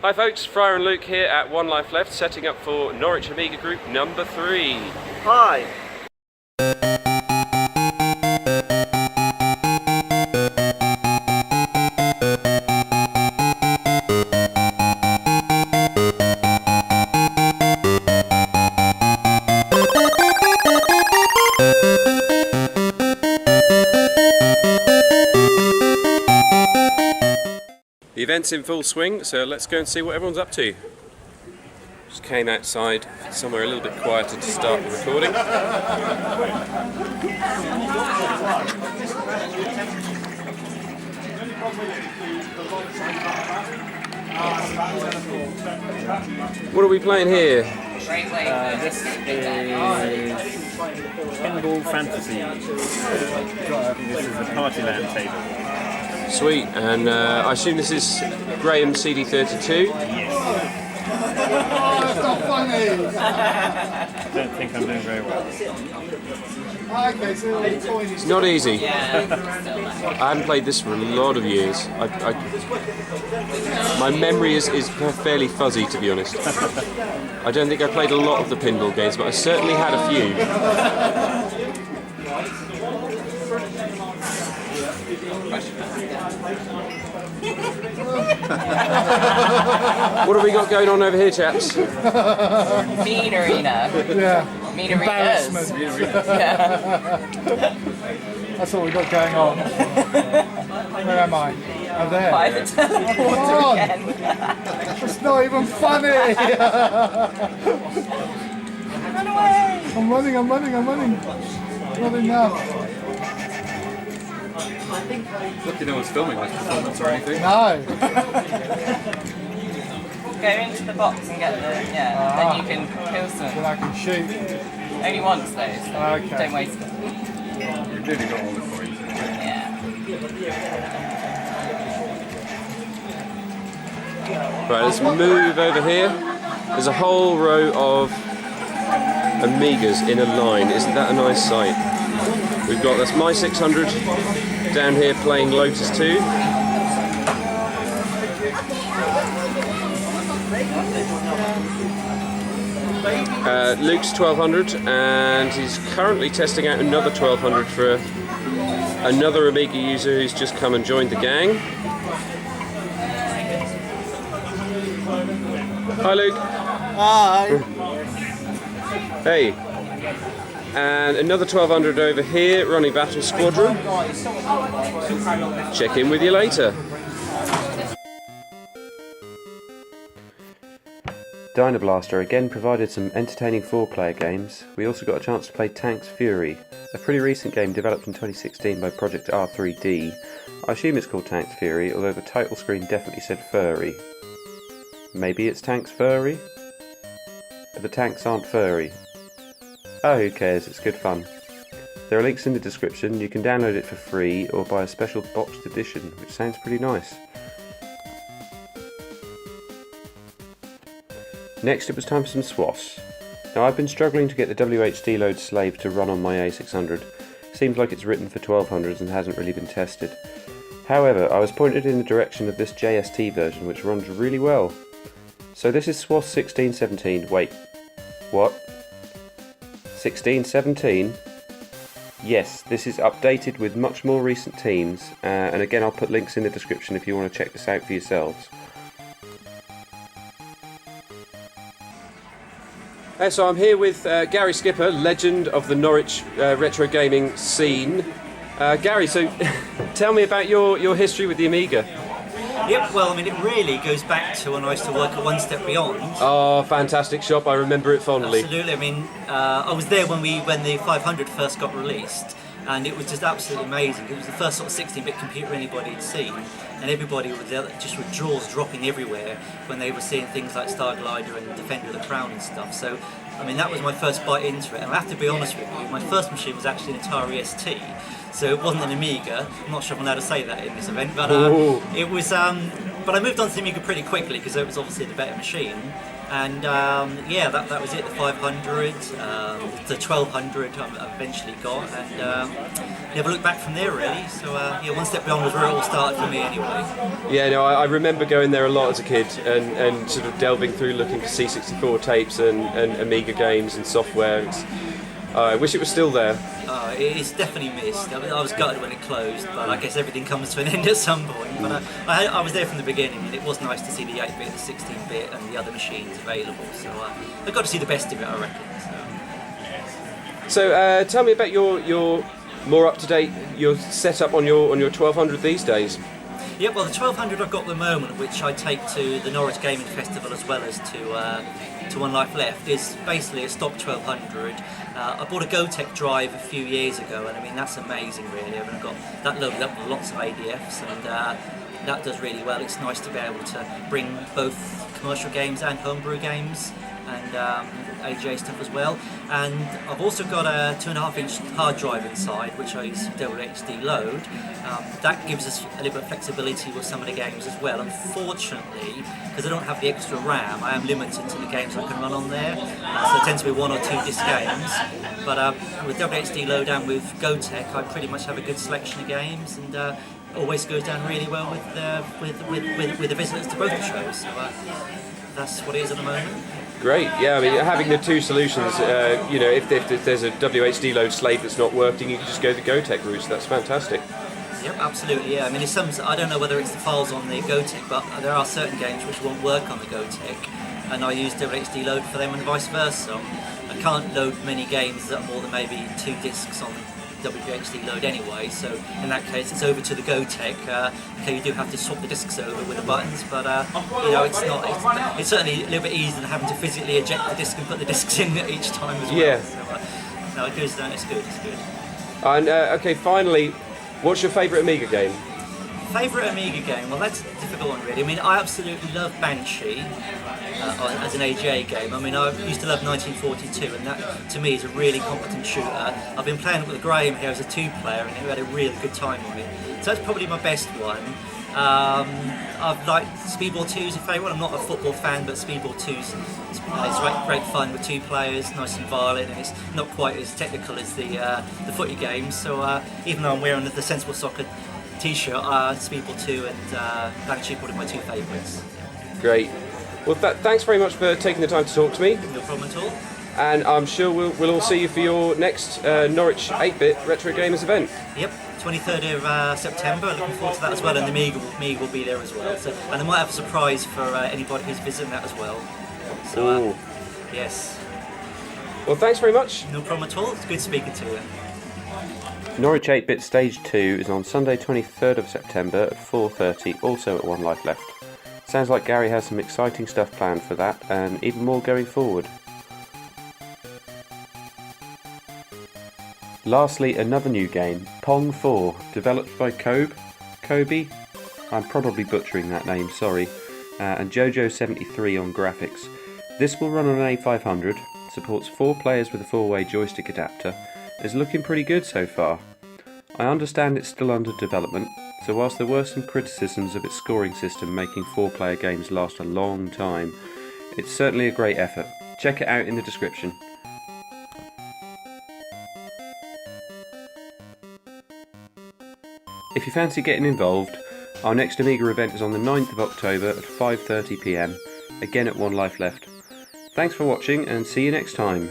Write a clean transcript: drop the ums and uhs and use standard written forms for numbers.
Hi folks, Friar and Luke here at One Life Left, setting up for Norwich Amiga Group number 3. Hi! The event's in full swing, so let's go and see what everyone's up to. Just came outside, somewhere a little bit quieter to start the recording. What are we playing here? This is Pinball Fantasy. This is the Partyland table. Sweet, and I assume this is Graham's CD32? Yes. That's not funny! I don't think I'm doing very well. Okay, so It's not easy. I haven't played this for a lot of years. My memory is fairly fuzzy, to be honest. I don't think I played a lot of the pinball games, but I certainly had a few. What have we got going on over here, chaps? Mean arena. yeah, Mean arenas. Yeah. that's what we got going on. Where am I? Oh, there. By the teleporter again. It's not even funny! Run away! I'm running. Not enough. Lucky no one's filming this performance or anything. No. Go into the box and get the, then you can kill Then some. I can shoot. Only once though, so Okay. don't waste it. You've nearly got all the coins. Yeah. Right, let's move over here. There's a whole row of Amigas in a line. Isn't that a nice sight? We've got this My 600 down here playing Lotus 2. Luke's 1200, and he's currently testing out another 1200 for another Amiga user who's just come and joined the gang. Hi Luke. Hi! Hey. And another 1200 over here running Battle Squadron. Check in with you later. Dynablaster again provided some entertaining 4-player games. We also got a chance to play Tanks Fury, a pretty recent game developed in 2016 by Project R3D. I assume it's called Tanks Fury, although the title screen definitely said Furry. Maybe it's Tanks Furry? But the tanks aren't furry. Oh, who cares, it's good fun. There are links in the description. You can download it for free or buy a special boxed edition, which sounds pretty nice. Next it was time for some SWAS. Now I've been struggling to get the WHD load slave to run on my A600. Seems like it's written for 1200s and hasn't really been tested. However, I was pointed in the direction of this JST version, which runs really well. So this is SWAS 1617. Wait, what? 1617? Yes, this is updated with much more recent teams, and again I'll put links in the description if you want to check this out for yourselves. So I'm here with Gary Skipper, legend of the Norwich retro gaming scene. Gary, so tell me about your history with the Amiga. Yep, well, I mean, it really goes back to when I used to work at One Step Beyond. Oh, fantastic shop, I remember it fondly. Absolutely, I mean, I was there when the 500 first got released, and it was just absolutely amazing. It was the first sort of 16-bit computer anybody had seen, and everybody was there just with drawers dropping everywhere when they were seeing things like Star Glider and Defender of the Crown and stuff. So, I mean, that was my first bite into it, and I have to be honest with you, my first machine was actually an Atari ST. So it wasn't an Amiga. I'm not sure if I'm allowed to say that in this event, but it was but I moved on to the Amiga pretty quickly because it was obviously the better machine. And yeah, that was it. The 500, the 1200 I eventually got, and never looked back from there really. So yeah, one step beyond was where it all started for me anyway. Yeah, no, I remember going there a lot as a kid and sort of delving through looking for C64 tapes and Amiga games and software. I wish it was still there. It's definitely missed. I was gutted when it closed, but I guess everything comes to an end at some point. But I was there from the beginning, and it was nice to see the 8-bit, the 16-bit, and the other machines available. So I got to see the best of it, I reckon. So tell me about your more up-to-date, your setup on your 1200 these days. Yeah, well, the 1200 I've got at the moment, which I take to the Norwich Gaming Festival as well as to One Life Left, is basically a stock 1200. I bought a GoTech drive a few years ago, and I mean that's amazing really. I mean, I've got that loaded up with lots of ADFs, and that does really well. It's nice to be able to bring both commercial games and homebrew games, and AJ stuff as well. And I've also got a 2.5-inch hard drive inside, which I use WHD load. That gives us a little bit of flexibility with some of the games as well. Unfortunately, because I don't have the extra RAM, I am limited to the games I can run on there. So it tends to be 1 or 2 disc games. But with WHD load and with GoTech, I pretty much have a good selection of games, and always goes down really well with the visitors to both the shows. So that's what it is at the moment. Great, yeah, I mean, having the two solutions, you know, if there's a WHD load slave that's not working, you can just go the GoTech route, so that's fantastic. Yep, absolutely, yeah. I mean, I don't know whether it's the files on the GoTech, but there are certain games which won't work on the GoTech, and I use WHD load for them and vice versa. I can't load many games that are more than maybe 2 discs on WHD load anyway, so in that case it's over to the GoTech. Okay, you do have to swap the discs over with the buttons, but you know, it's certainly a little bit easier than having to physically eject the disc and put the discs in each time as well. Yeah. So, no, it's good. And okay, finally, what's your favourite Amiga game? Favourite Amiga game? Well, that's a difficult one really. I mean, I absolutely love Banshee as an AJ game. I mean, I used to love 1942, and that to me is a really competent shooter. I've been playing it with Graham here as a 2-player, and we had a really good time on it. So that's probably my best one. I've liked Speedball 2 is a favourite. I'm not a football fan, but Speedball 2 is great fun with 2 players, nice and violent, and it's not quite as technical as the footy games. So even though I'm wearing the Sensible Soccer t-shirt, Speedball 2 and Banshee are probably my 2 favourites. Great. Well, thanks very much for taking the time to talk to me. No problem at all. And I'm sure we'll all see you for your next Norwich 8-bit Retro Gamers event. Yep, 23rd of September. Looking forward to that as well, and the Amiga will be there as well. So, and I might have a surprise for anybody who's visiting that as well. So, yes. Well, thanks very much. No problem at all. It's good speaking to you. Norwich 8-bit Stage 2 is on Sunday 23rd of September at 4:30, also at One Life Left. Sounds like Gary has some exciting stuff planned for that, and even more going forward. Lastly, another new game, Pong 4, developed by Kobe, I'm probably butchering that name, sorry, and Jojo73 on graphics. This will run on an A500, supports 4 players with a 4-way joystick adapter, is looking pretty good so far. I understand it's still under development, so whilst there were some criticisms of its scoring system making 4-player games last a long time, it's certainly a great effort. Check it out in the description. If you fancy getting involved, our next Amiga event is on the 9th of October at 5:30 PM, again at One Life Left. Thanks for watching and see you next time.